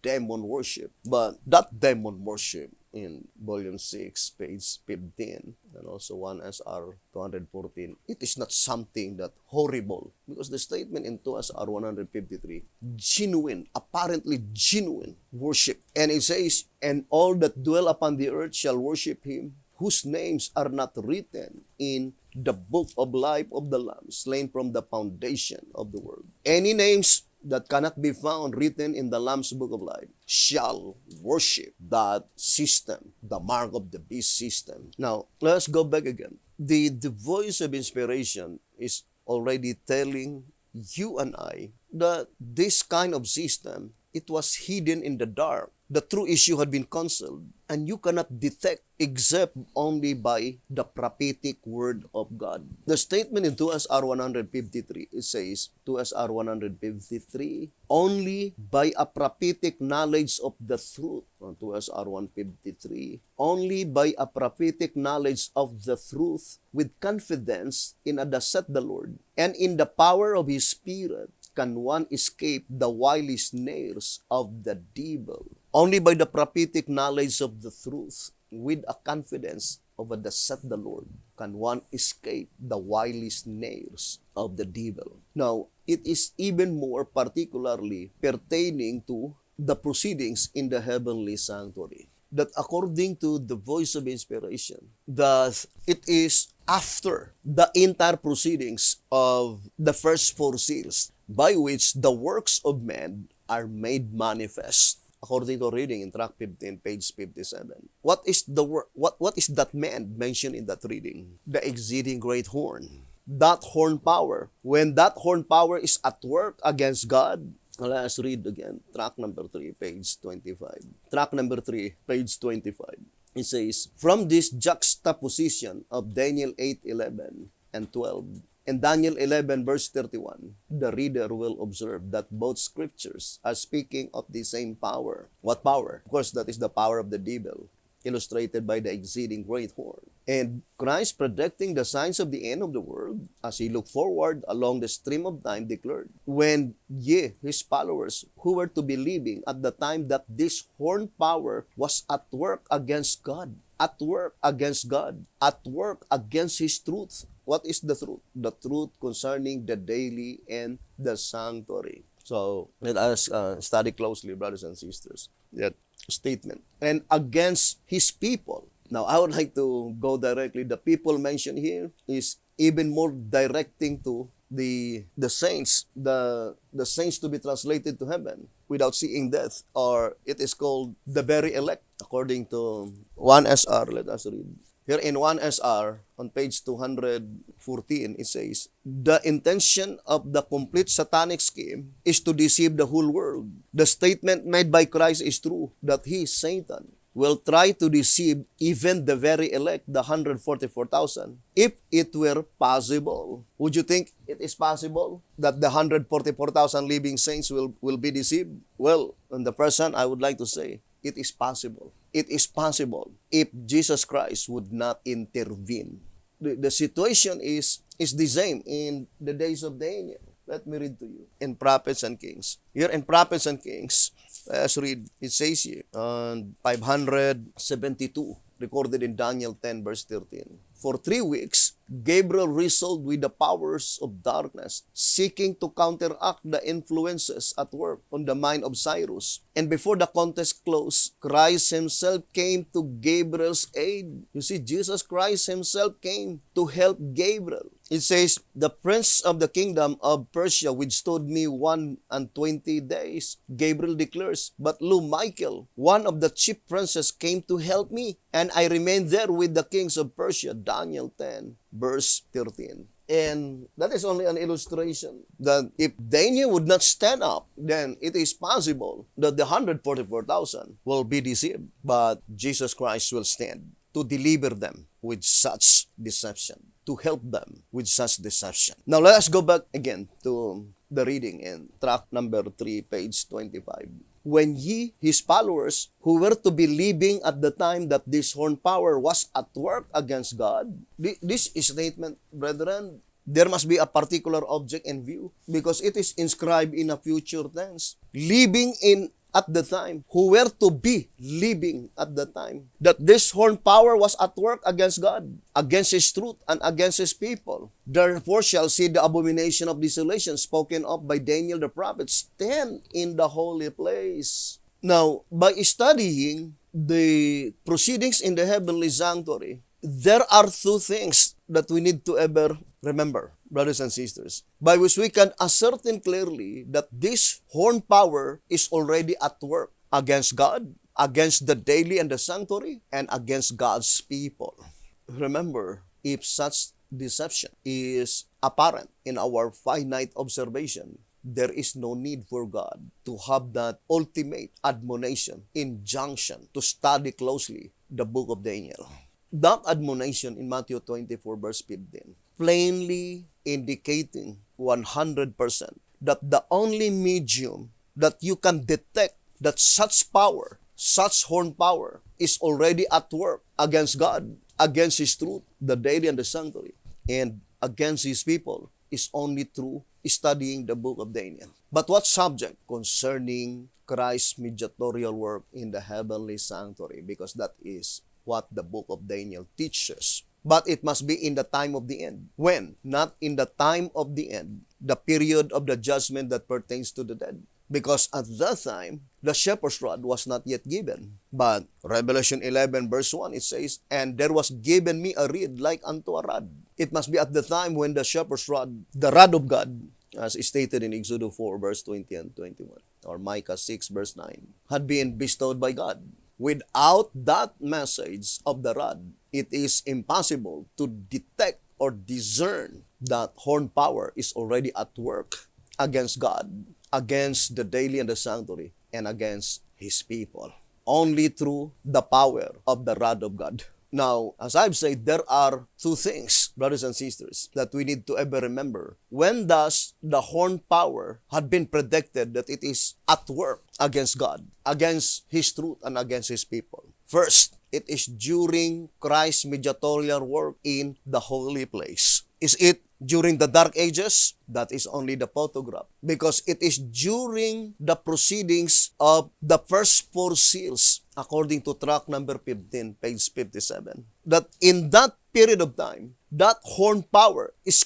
S1: demon worship. But that demon worship in volume 6, page 15, and also 1SR 214, it is not something that horrible, because the statement in 2SR 153, genuine, apparently genuine worship. And it says, and all that dwell upon the earth shall worship him, whose names are not written in the book of life of the Lamb, slain from the foundation of the world. Any names that cannot be found written in the Lamb's Book of Life shall worship that system, the mark of the beast system. Now, let's go back again. The voice of inspiration is already telling you and I that this kind of system, it was hidden in the dark. The true issue had been concealed, and you cannot detect except only by the prophetic word of God. The statement in 2SR 153, it says, 2SR 153, only by a prophetic knowledge of the truth. On 2SR 153, only by a prophetic knowledge of the truth with confidence in a thus saith the Lord, and in the power of his Spirit, can one escape the wily snares of the devil. Only by the prophetic knowledge of the truth, with a confidence of a thus saith the Lord, can one escape the wily snares of the devil. Now, it is even more particularly pertaining to the proceedings in the heavenly sanctuary, that according to the voice of inspiration, that it is after the entire proceedings of the first four seals, by which the works of man are made manifest. According to reading in track 15, page 57. What is that man mentioned in that reading? The exceeding great horn. That horn power. When that horn power is at work against God, let's read again. Track number 3, page 25. Track number 3, page 25. It says, from this juxtaposition of Daniel 8:11 and 12, in Daniel 11 verse 31, the reader will observe that both scriptures are speaking of the same power. What power? Of course, that is the power of the devil, illustrated by the exceeding great horn. And Christ, predicting the signs of the end of the world, as he looked forward along the stream of time, declared, when ye, his followers, who were to be living at the time that this horn power was at work against God, at work against God, at work against his truth. What is the truth? The truth concerning the daily and the sanctuary. So let us study closely, brothers and sisters, that statement. And against his people. Now, I would like to go directly. The people mentioned here is even more directing to the saints, the saints to be translated to heaven without seeing death, or it is called the very elect, according to 1SR. Let us read. Here in 1SR, on page 214, it says, the intention of the complete satanic scheme is to deceive the whole world. The statement made by Christ is true, that he, Satan, will try to deceive even the very elect, the 144,000, if it were possible. Would you think it is possible that the 144,000 living saints will be deceived? Well, on the first hand, I would like to say, it is possible. It is possible if Jesus Christ would not intervene. The situation is the same in the days of Daniel. Let me read to you in Prophets and Kings. Here in Prophets and Kings, let's read. It says here on 572, recorded in Daniel 10 verse 13. For 3 weeks, Gabriel wrestled with the powers of darkness, seeking to counteract the influences at work on the mind of Cyrus. And before the contest closed, Christ himself came to Gabriel's aid. You see, Jesus Christ himself came to help Gabriel. It says, the prince of the kingdom of Persia withstood me 120 days. Gabriel declares, but lo, Michael, one of the chief princes, came to help me, and I remained there with the kings of Persia. Daniel 10, verse 13. And that is only an illustration that if Daniel would not stand up, then it is possible that the 144,000 will be deceived. But Jesus Christ will stand to deliver them with such deception, to help them with such deception. Now let us go back again to the reading in tract number 3, page 25. When ye, his followers, who were to be living at the time that this horn power was at work against God, this statement, brethren, there must be a particular object in view because it is inscribed in a future tense. Living in at the time, who were to be living at the time, that this horn power was at work against God, against his truth, and against his people. Therefore shall see the abomination of desolation spoken of by Daniel the prophet stand in the holy place. Now, by studying the proceedings in the heavenly sanctuary, there are 2 things that we need to ever remember, brothers and sisters, by which we can ascertain clearly that this horn power is already at work against God, against the daily and the sanctuary, and against God's people. Remember, if such deception is apparent in our finite observation, there is no need for God to have that ultimate admonition, injunction to study closely the book of Daniel. That admonition in Matthew 24 verse 15, plainly indicating 100% that the only medium that you can detect that such power, such horn power, is already at work against God, against his truth, the daily and the sanctuary, and against his people, is only through studying the book of Daniel. But what subject? Concerning Christ's mediatorial work in the heavenly sanctuary, because that is what the book of Daniel teaches. But it must be in the time of the end. When? Not in the time of the end, the period of the judgment that pertains to the dead. Because at that time, the shepherd's rod was not yet given. But Revelation 11 verse 1, it says, and there was given me a reed like unto a rod. It must be at the time when the shepherd's rod, the rod of God, as stated in Exodus 4 verse 20 and 21, or Micah 6 verse 9, had been bestowed by God. Without that message of the rod, it is impossible to detect or discern that horn power is already at work against God, against the daily and the sanctuary, and against his people. Only through the power of the rod of God. Now, as I've said, there are 2 things, brothers and sisters, that we need to ever remember. When does the horn power had been predicted that it is at work against God, against his truth, and against his people? First, it is during Christ's mediatorial work in the holy place. Is it during the dark ages? That is only the photograph. Because it is during the proceedings of the first 4 seals, according to tract number 15, page 57, that in that period of time, that horn power is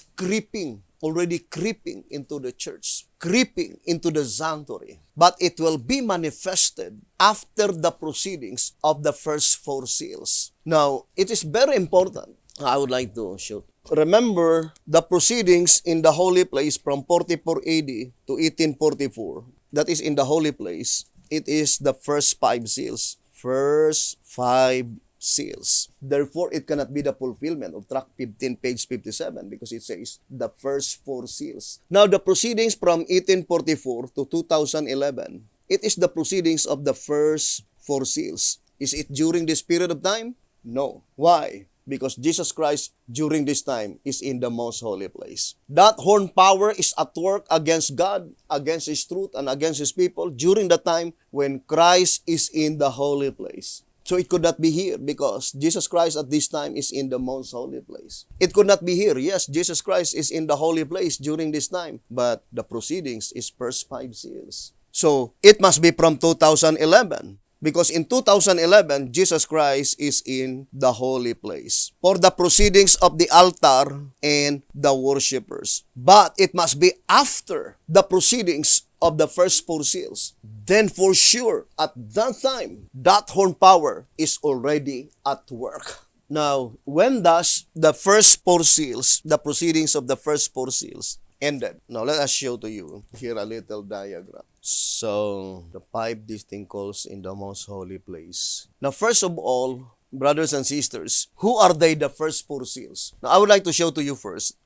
S1: already creeping into the church, creeping into the sanctuary. But it will be manifested after the proceedings of the first 4 seals. Now, it is very important. I would like to show. Remember the proceedings in the holy place from 44 AD to 1844. That is in the holy place. It is the first 5 seals. First 5 seals. Therefore, it cannot be the fulfillment of tract 15, page 57, because it says the first 4 seals. Now, the proceedings from 1844 to 2011, it is the proceedings of the first 4 seals. Is it during this period of time? No. Why? Because Jesus Christ during this time is in the most holy place. That horn power is at work against God, against His truth, and against His people during the time when Christ is in the holy place. So it could not be here because Jesus Christ at this time is in the most holy place. It could not be here. Yes, Jesus Christ is in the holy place during this time, but the proceedings is first 5 seals. So it must be from 2011. Because in 2011, Jesus Christ is in the holy place for the proceedings of the altar and the worshipers. But it must be after the proceedings of the first 4 seals. Then for sure, at that time, that horn power is already at work. Now, when does the first 4 seals, the proceedings of the first 4 seals, ended? Now, let us show to you here a little diagram. So, the 5 distinct calls in the most holy place. Now, first of all, brothers and sisters, who are they, the first 4 seals? Now, I would like to show to you first,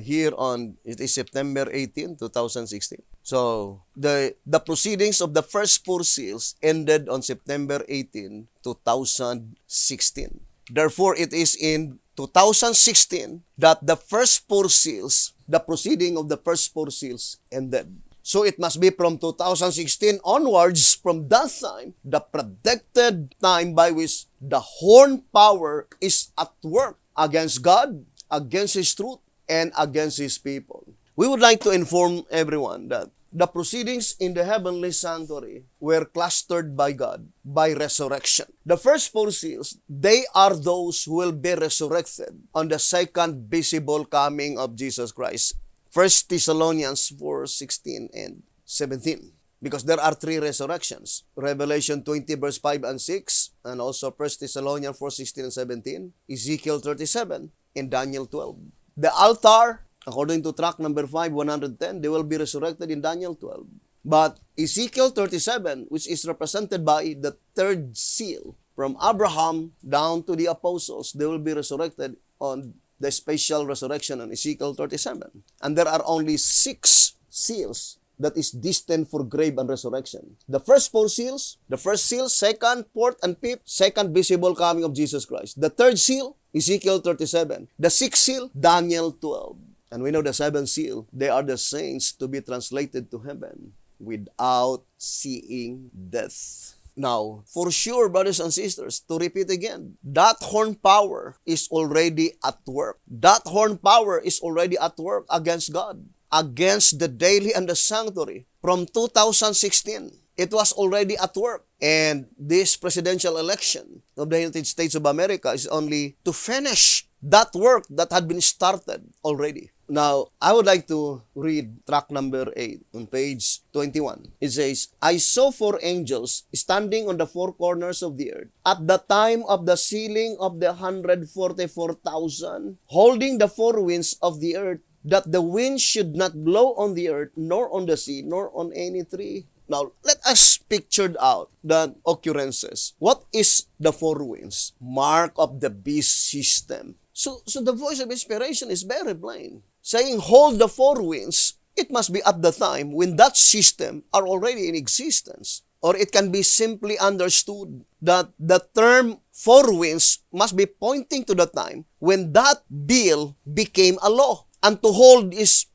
S1: here on, it is September 18, 2016. So, the proceedings of the first 4 seals ended on September 18, 2016. Therefore, it is in 2016 that the first 4 seals, the proceeding of the first 4 seals ended. So it must be from 2016 onwards, from that time, the predicted time by which the horn power is at work against God, against His truth, and against His people. We would like to inform everyone that the proceedings in the heavenly sanctuary were clustered by God by resurrection. The first 4 seals, they are those who will be resurrected on the second visible coming of Jesus Christ. 1 Thessalonians 4:16 and 17. Because there are 3 resurrections. Revelation 20 verse 5 and 6, and also 1 Thessalonians 4:16 and 17, Ezekiel 37, and Daniel 12. The altar, according to track number 5, 110, they will be resurrected in Daniel 12. But Ezekiel 37, which is represented by the 3rd seal, from Abraham down to the apostles, they will be resurrected on the special resurrection on Ezekiel 37. And there are only 6 seals that is destined for grave and resurrection. The first 4 seals, the first seal, 2nd, 4th, and 5th, second visible coming of Jesus Christ. The 3rd seal, Ezekiel 37. The 6th seal, Daniel 12. And we know the 7th seal, they are the saints to be translated to heaven without seeing death. Now, for sure, brothers and sisters, to repeat again, that horn power is already at work. That horn power is already at work against God, against the daily and the sanctuary. From 2016, it was already at work. And this presidential election of the United States of America is only to finish that work that had been started already. Now, I would like to read track number 8 on page 21. It says, I saw 4 angels standing on the 4 corners of the earth at the time of the sealing of the 144,000, holding the 4 winds of the earth, that the wind should not blow on the earth, nor on the sea, nor on any tree. Now, let us picture out the occurrences. What is the 4 winds? Mark of the beast system. So the voice of inspiration is very plain. Saying, hold the 4 winds, it must be at the time when that system are already in existence. Or it can be simply understood that the term 4 winds must be pointing to the time when that bill became a law. And to hold its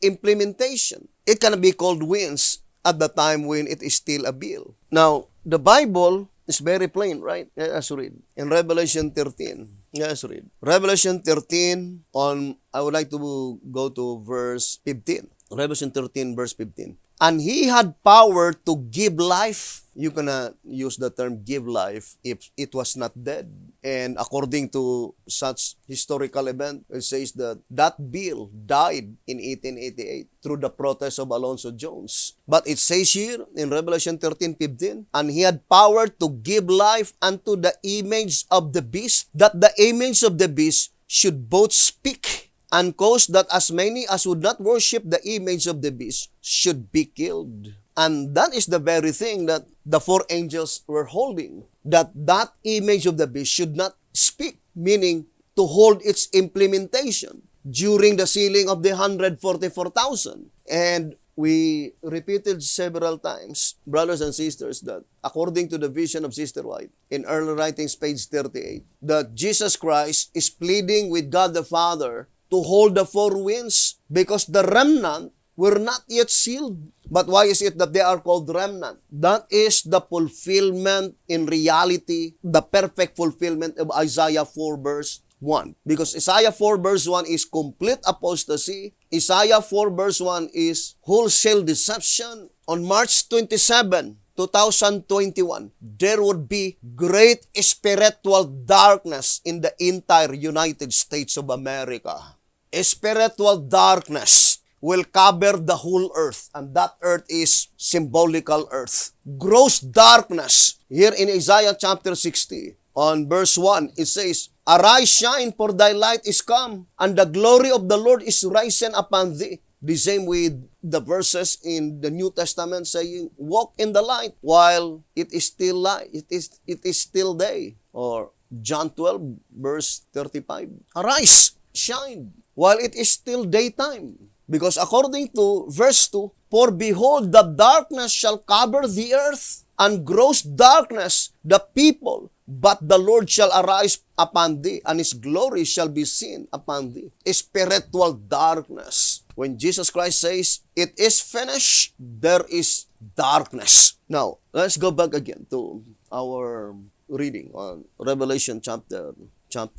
S1: implementation. It cannot be called winds at the time when it is still a bill. Now, the Bible is very plain, right? Let us read. In Revelation 13. Let us read. Revelation 13 I would like to go to verse 15. Revelation 13 verse 15. And He had power to give life. You cannot use the term give life if it was not dead. And according to such historical event, it says that bill died in 1888 through the protest of Alonzo Jones. But it says here in Revelation 13:15, and He had power to give life unto the image of the beast, that the image of the beast should both speak and cause that as many as would not worship the image of the beast should be killed. And that is the very thing that the 4 angels were holding, that image of the beast should not speak, meaning to hold its implementation during the sealing of the 144,000. And we repeated several times, brothers and sisters, that according to the vision of Sister White, in early writings, page 38, that Jesus Christ is pleading with God the Father to hold the four winds because the remnant were not yet sealed. But why is it that they are called remnant? That is the fulfillment in reality, the perfect fulfillment of Isaiah 4 verse 1. Because Isaiah 4 verse 1 is complete apostasy. Isaiah 4 verse 1 is wholesale deception. On March 27, 2021, there would be great spiritual darkness in the entire United States of America. Spiritual darkness will cover the whole earth, and that earth is symbolical earth. Gross darkness. Here in Isaiah chapter 60, on verse 1, it says, Arise, shine, for thy light is come, and the glory of the Lord is risen upon thee. The same with the verses in the New Testament saying, Walk in the light while it is still light. It is still day. Or John 12, verse 35. Arise, shine, while it is still daytime. Because according to verse 2, For behold, the darkness shall cover the earth, and gross darkness the people. But the Lord shall arise upon thee, and His glory shall be seen upon thee. Spiritual darkness. When Jesus Christ says, It is finished, there is darkness. Now, let's go back again to our reading on Revelation chapter 10.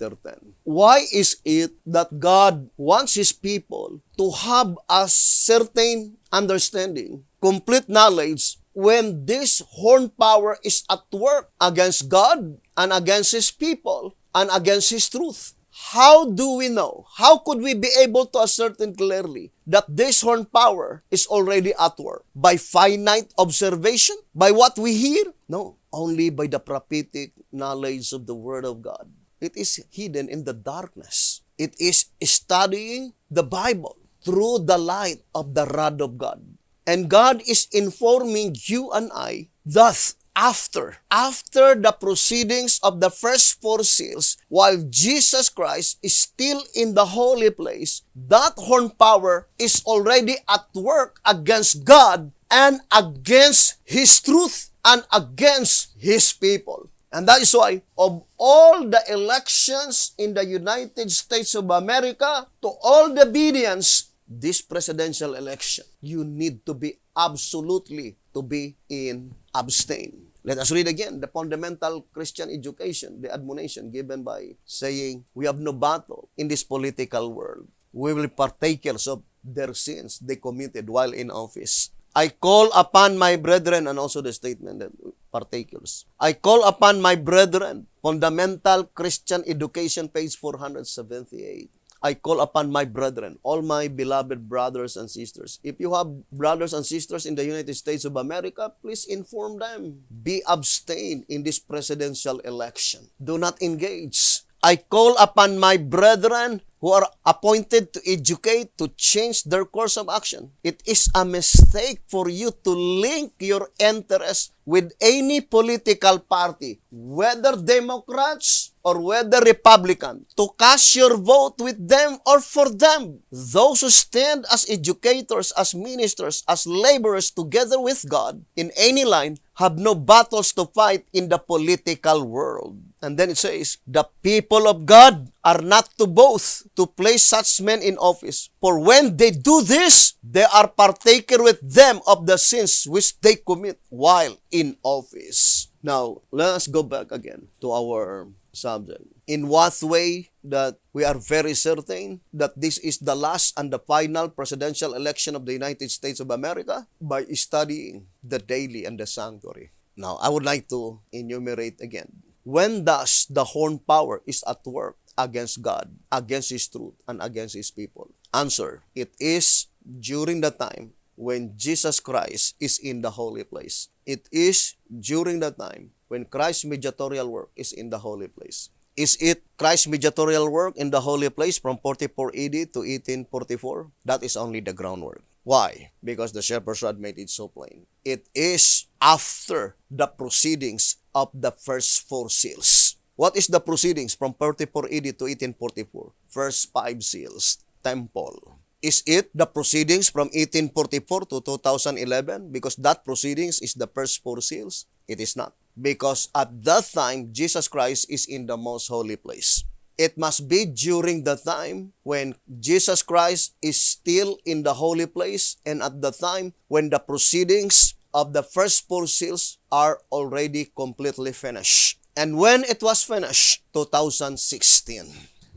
S1: Why is it that God wants His people to have a certain understanding, complete knowledge, when this horn power is at work against God and against His people and against His truth? How do we know? How could we be able to ascertain clearly that this horn power is already at work? By finite observation? By what we hear? No, only by the prophetic knowledge of the Word of God. It is hidden in the darkness. It is studying the Bible through the light of the rod of God. And God is informing you and I that after the proceedings of the first four seals, while Jesus Christ is still in the holy place, that horn power is already at work against God and against His truth and against His people. And that is why, of all the elections in the United States of America, to all the obedience, this presidential election, you need to be absolutely to be in abstain. Let us read again the fundamental Christian education, the admonition given by saying, we have no battle in this political world. We will be partakers of their sins they committed while in office. I call upon my brethren, and also the statement that partakers. I call upon my brethren, fundamental Christian education, page 478. I call upon my brethren, all my beloved brothers and sisters. If you have brothers and sisters in the United States of America, please inform them. Be abstain in this presidential election. Do not engage. I call upon my brethren who are appointed to educate, to change their course of action. It is a mistake for you to link your interest with any political party, whether Democrats or whether Republican, to cast your vote with them or for them. Those who stand as educators, as ministers, as laborers together with God in any line have no battles to fight in the political world. And then it says, the people of God are not to boast to place such men in office. For when they do this, they are partaker with them of the sins which they commit while in office. Now, let us go back again to our subject. In what way that we are very certain that this is the last and the final presidential election of the United States of America? By studying the daily and the sanctuary. Now, I would like to enumerate again. When does the horn power is at work against God, against His truth, and against His people? Answer, it is during the time when Jesus Christ is in the holy place. It is during the time when Christ's mediatorial work is in the holy place. Is it Christ's mediatorial work in the holy place from 44 AD to 1844? That is only the groundwork. Why? Because the shepherd's rod made it so plain. It is after the proceedings of the first four seals. What is the proceedings from 44 AD to 1844? First 5 seals. Temple. Is it the proceedings from 1844 to 2011? Because that proceedings is the first four seals? It is not. Because at that time, Jesus Christ is in the most holy place. It must be during the time when Jesus Christ is still in the holy place and at the time when the proceedings of the first four seals are already completely finished. And when it was finished, 2016.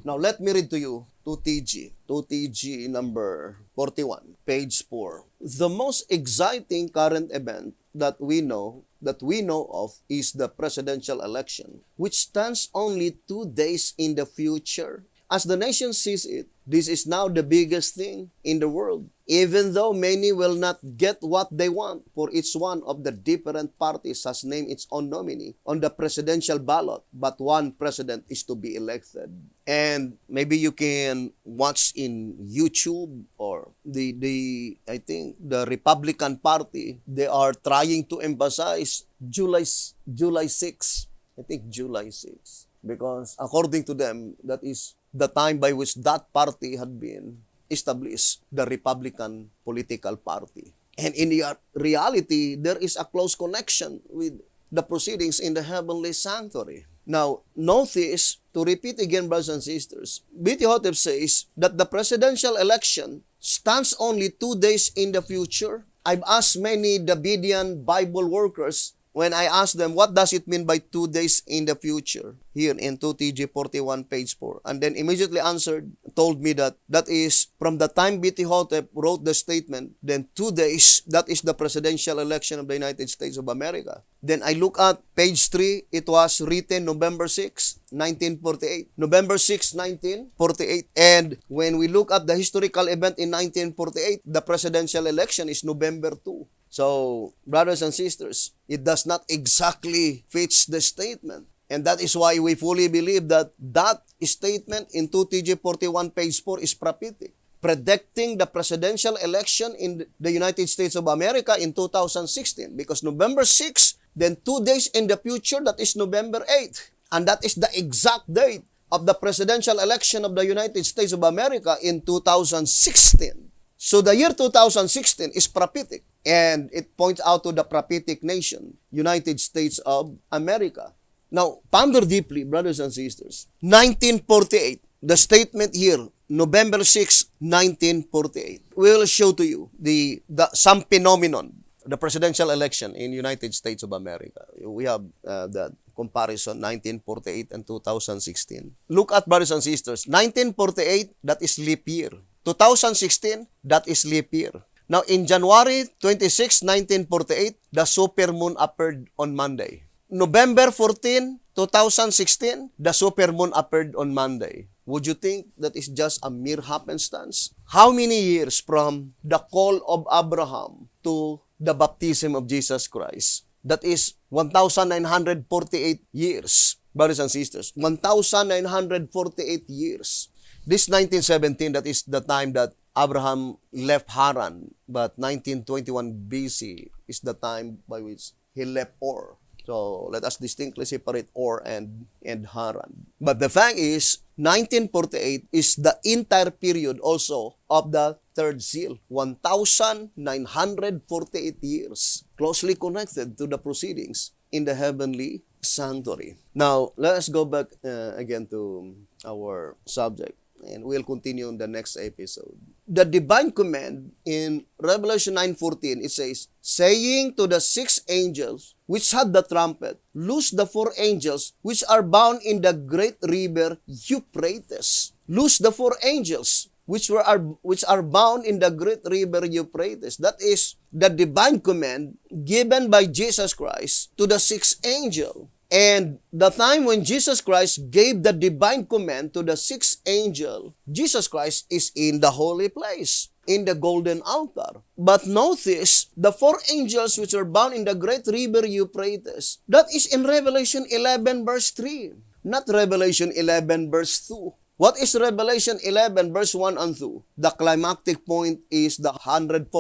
S1: Now let me read to you 2TG number 41, page 4. The most exciting current event that we know of is the presidential election, which stands only 2 days in the future. As the nation sees it, this is now the biggest thing in the world. Even though many will not get what they want, for each one of the different parties has named its own nominee on the presidential ballot, but one president is to be elected. And maybe you can watch in YouTube or I think the Republican Party, they are trying to emphasize July 6. I think July 6. Because according to them, that is the time by which that party had been established, the Republican political party. And in reality, there is a close connection with the proceedings in the heavenly sanctuary. Now, notice, to repeat again, brothers and sisters, B.T. Hotep says that the presidential election stands only 2 days in the future. I've asked many Davidian Bible workers, when I asked them, what does it mean by 2 days in the future? Here in 2TG 41, page 4. And then immediately told me that is from the time B.T. Hotep wrote the statement, then 2 days, that is the presidential election of the United States of America. Then I look at page 3, it was written November 6, 1948. November 6, 1948. And when we look at the historical event in 1948, the presidential election is November 2. So, brothers and sisters, it does not exactly fit the statement. And that is why we fully believe that statement in 2TG 41 page 4 is prophetic, predicting the presidential election in the United States of America in 2016. Because November 6, then 2 days in the future, that is November 8. And that is the exact date of the presidential election of the United States of America in 2016. So the year 2016 is prophetic. And it points out to the prophetic nation, United States of America. Now, ponder deeply, brothers and sisters. 1948, the statement here, November 6, 1948. We will show to you some phenomenon, the presidential election in United States of America. We have that comparison, 1948 and 2016. Look at, brothers and sisters, 1948, that is leap year. 2016, that is leap year. Now, in January 26, 1948, the supermoon appeared on Monday. November 14, 2016, the supermoon appeared on Monday. Would you think that is just a mere happenstance? How many years from the call of Abraham to the baptism of Jesus Christ? That is 1,948 years, brothers and sisters. 1,948 years. This 1917, that is the time that Abraham left Haran, but 1921 BC is the time by which he left Ur. So let us distinctly separate Ur and Haran. But the fact is, 1948 is the entire period also of the third seal. 1,948 years, closely connected to the proceedings in the heavenly sanctuary. Now, let us go back again to our subject. And we'll continue in the next episode. The divine command in Revelation 9:14, it says, saying to the 6 angels which had the trumpet, loose the 4 angels which are bound in the great river Euphrates. Loose the 4 angels which are bound in the great river Euphrates. That is the divine command given by Jesus Christ to the 6 angels. And the time when Jesus Christ gave the divine command to the 6 angels, Jesus Christ is in the holy place, in the golden altar. But notice, the 4 angels which are bound in the great river Euphrates, that is in Revelation 11 verse 3, not Revelation 11 verse 2. What is Revelation 11 verse 1 and 2? The climactic point is the 144,000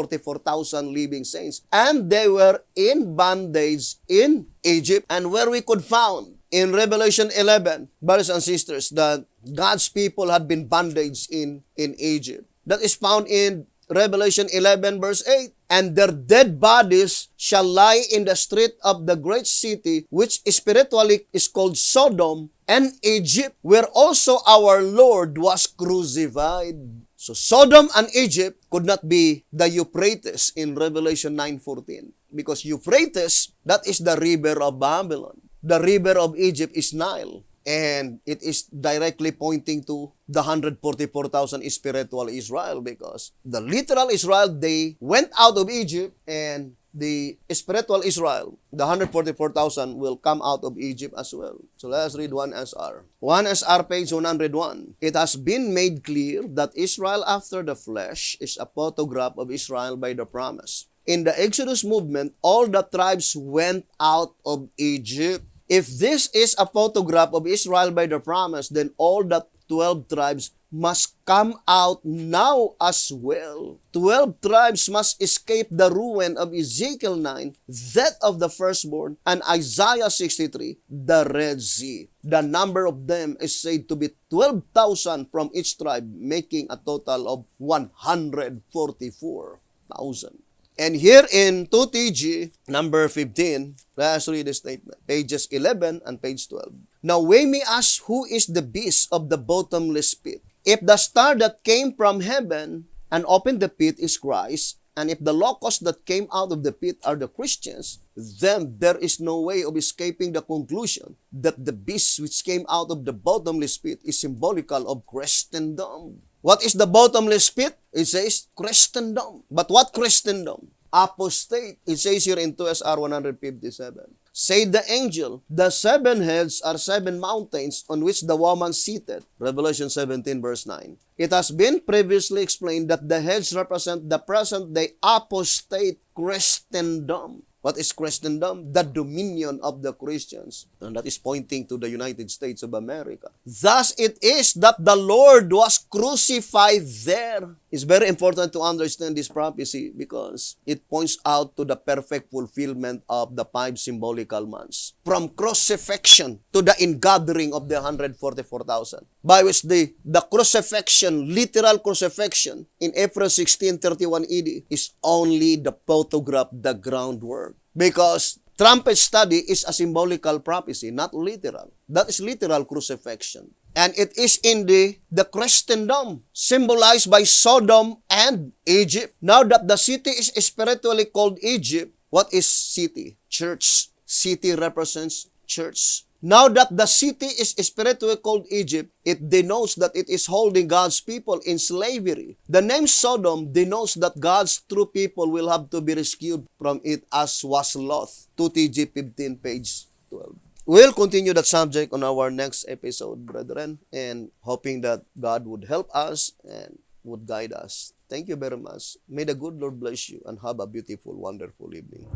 S1: living saints. And they were in bondage in Egypt. And where we could found in Revelation 11, brothers and sisters, that God's people had been bondage in Egypt.
S2: that is found in Revelation 11 verse 8. And their dead bodies shall lie in the street of the great city, which spiritually is called Sodom and Egypt, where also our Lord was crucified. So Sodom and Egypt could not be the Euphrates in Revelation 9:14, because Euphrates, that is the river of Babylon. The river of Egypt is Nile. And it is directly pointing to the 144,000 spiritual Israel, because the literal Israel, they went out of Egypt, and the spiritual Israel, the 144,000, will come out of Egypt as well. So let's read 1SR. 1SR page 101. It has been made clear that Israel after the flesh is a photograph of Israel by the promise. In the Exodus movement, all the tribes went out of Egypt. If this is a photograph of Israel by the promise, then all the 12 tribes must come out now as well. 12 tribes must escape the ruin of Ezekiel 9, death of the firstborn, and Isaiah 63, the Red Sea. The number of them is said to be 12,000 from each tribe, making a total of 144,000. And here in 2TG, number 15, let's read the statement. Pages 11 and page 12. Now we may ask, who is the beast of the bottomless pit? If the star that came from heaven and opened the pit is Christ, and if the locusts that came out of the pit are the Christians, then there is no way of escaping the conclusion that the beast which came out of the bottomless pit is symbolical of Christendom. What is the bottomless pit? It says Christendom. But what Christendom? Apostate. It says here in 2SR 157. Say the angel, the 7 heads are 7 mountains on which the woman seated. Revelation 17 verse 9. It has been previously explained that the heads represent the present-day apostate Christendom. What is Christendom? The dominion of the Christians. And that is pointing to the United States of America. Thus it is that the Lord was crucified there. It's very important to understand this prophecy because it points out to the perfect fulfillment of the 5 symbolical months. From crucifixion to the ingathering of the 144,000. By which the crucifixion, literal crucifixion in April 1631 AD is only the photograph, the groundwork. Because trumpet study is a symbolical prophecy, not literal. That is literal crucifixion. And it is in the Christendom, symbolized by Sodom and Egypt. Now that the city is spiritually called Egypt, what is city? Church. City represents church. Now that the city is spiritually called Egypt, it denotes that it is holding God's people in slavery. The name Sodom denotes that God's true people will have to be rescued from it as was Lot. 2TG 15, page 12. We'll continue that subject on our next episode, brethren, and hoping that God would help us and would guide us. Thank you very much. May the good Lord bless you and have a beautiful, wonderful evening.